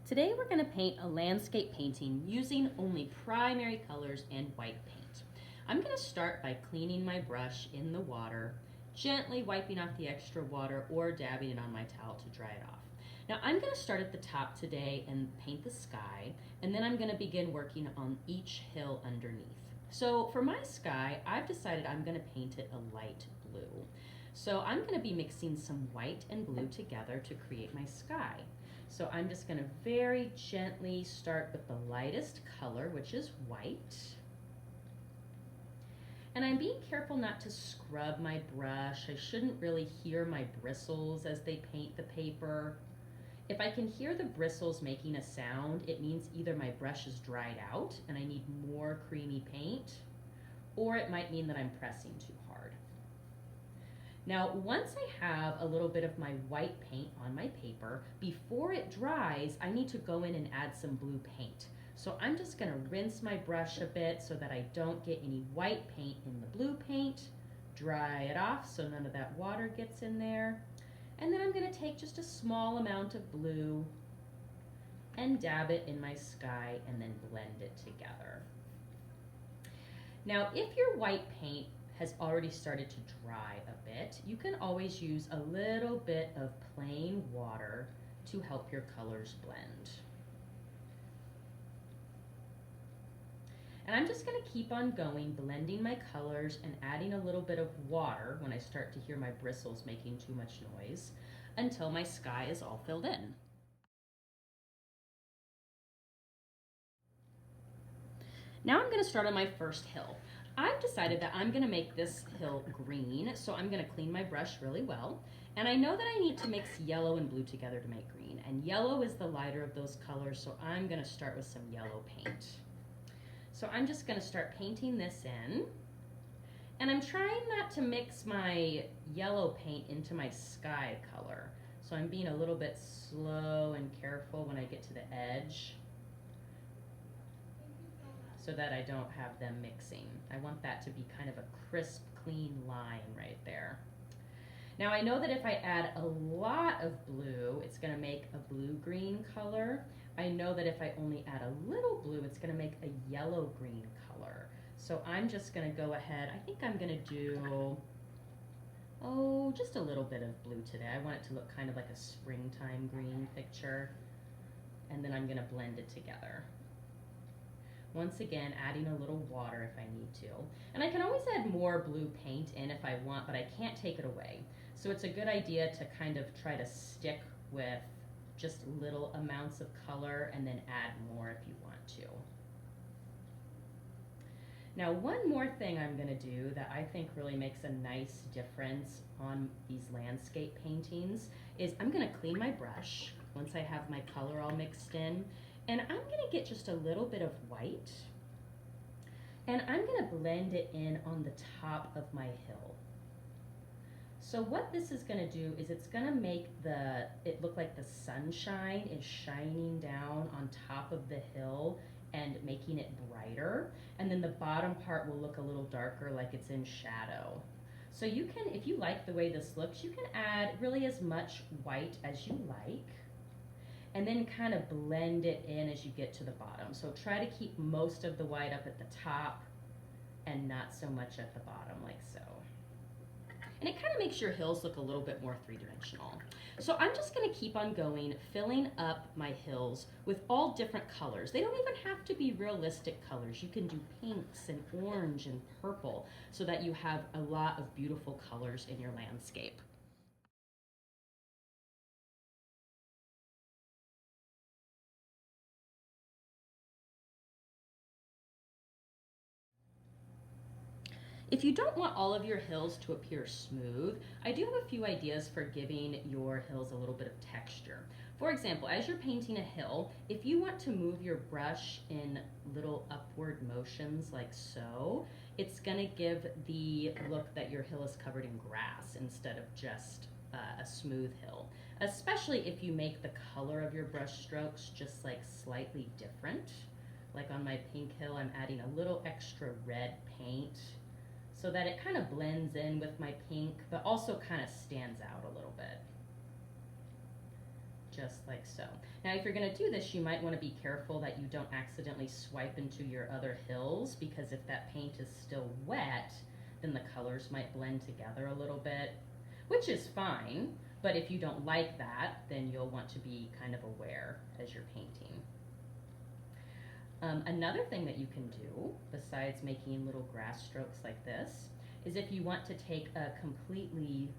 Today we're going to paint a landscape painting using only primary colors and white paint. I'm going to start by cleaning my brush in the water, gently wiping off the extra water or dabbing it on my towel to dry it off. Now I'm going to start at the top today and paint the sky, and then I'm going to begin working on each hill underneath. So for my sky, I've decided I'm going to paint it a light blue. So I'm going to be mixing some white and blue together to create my sky. So I'm just going to very gently start with the lightest color, which is white. And I'm being careful not to scrub my brush. I shouldn't really hear my bristles as they paint the paper. If I can hear the bristles making a sound, it means either my brush is dried out and I need more creamy paint, or it might mean that I'm pressing too hard. Now, once I have a little bit of my white paint on my paper, before it dries, I need to go in and add some blue paint. So I'm just going to rinse my brush a bit so that I don't get any white paint in the blue paint, dry it off so none of that water gets in there. And then I'm going to take just a small amount of blue and dab it in my sky and then blend it together. Now, if your white paint has already started to dry a bit, you can always use a little bit of plain water to help your colors blend. And I'm just going to keep on going, blending my colors and adding a little bit of water when I start to hear my bristles making too much noise, until my sky is all filled in. Now I'm going to start on my first hill. I've decided that I'm going to make this hill green, so I'm going to clean my brush really well. And I know that I need to mix yellow and blue together to make green. And yellow is the lighter of those colors, so I'm going to start with some yellow paint. So I'm just going to start painting this in. And I'm trying not to mix my yellow paint into my sky color. So I'm being a little bit slow and careful when I get to the edge, so that I don't have them mixing. I want that to be kind of a crisp, clean line right there. Now I know that if I add a lot of blue, it's going to make a blue-green color. I know that if I only add a little blue, it's going to make a yellow-green color. So I'm just going to go ahead, I think I'm going to do, just a little bit of blue today. I want it to look kind of like a springtime green picture. And then I'm going to blend it together. Once again, adding a little water if I need to. And I can always add more blue paint in if I want, but I can't take it away. So it's a good idea to kind of try to stick with just little amounts of color and then add more if you want to. Now, one more thing I'm going to do that I think really makes a nice difference on these landscape paintings is I'm going to clean my brush once I have my color all mixed in. And I'm going to get just a little bit of white, and I'm going to blend it in on the top of my hill. So what this is going to do is it's going to make it look like the sunshine is shining down on top of the hill and making it brighter. And then the bottom part will look a little darker, like it's in shadow. So you can, if you like the way this looks, you can add really as much white as you like, and then kind of blend it in as you get to the bottom. So try to keep most of the white up at the top and not so much at the bottom, like so. And it kind of makes your hills look a little bit more three-dimensional. So I'm just going to keep on going, filling up my hills with all different colors. They don't even have to be realistic colors. You can do pinks and orange and purple so that you have a lot of beautiful colors in your landscape. If you don't want all of your hills to appear smooth, I do have a few ideas for giving your hills a little bit of texture. For example, as you're painting a hill, if you want to move your brush in little upward motions like so, it's going to give the look that your hill is covered in grass instead of just a smooth hill. Especially if you make the color of your brush strokes just like slightly different. Like on my pink hill, I'm adding a little extra red paint so that it kind of blends in with my pink, but also kind of stands out a little bit. just like so. Now if you're going to do this, you might want to be careful that you don't accidentally swipe into your other hills, because if that paint is still wet, then the colors might blend together a little bit, which is fine, but if you don't like that, then you'll want to be kind of aware as you're painting. Another thing that you can do, besides making little grass strokes like this, is if you want to take a completely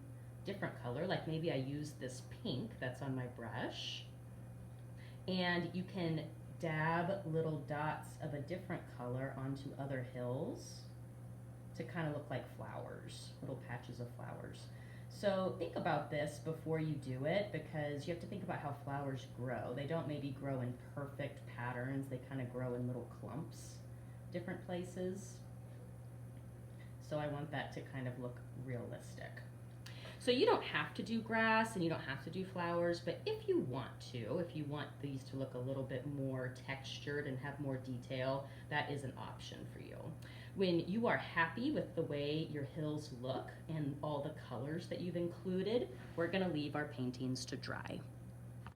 different color, like maybe I use this pink that's on my brush, and you can dab little dots of a different color onto other hills to kind of look like flowers, little patches of flowers. So think about this before you do it, because you have to think about how flowers grow. They don't maybe grow in perfect patterns, they kind of grow in little clumps, different places. So I want that to kind of look realistic. So you don't have to do grass and you don't have to do flowers, but if you want to, if you want these to look a little bit more textured and have more detail, that is an option for you. When you are happy with the way your hills look and all the colors that you've included, we're going to leave our paintings to dry.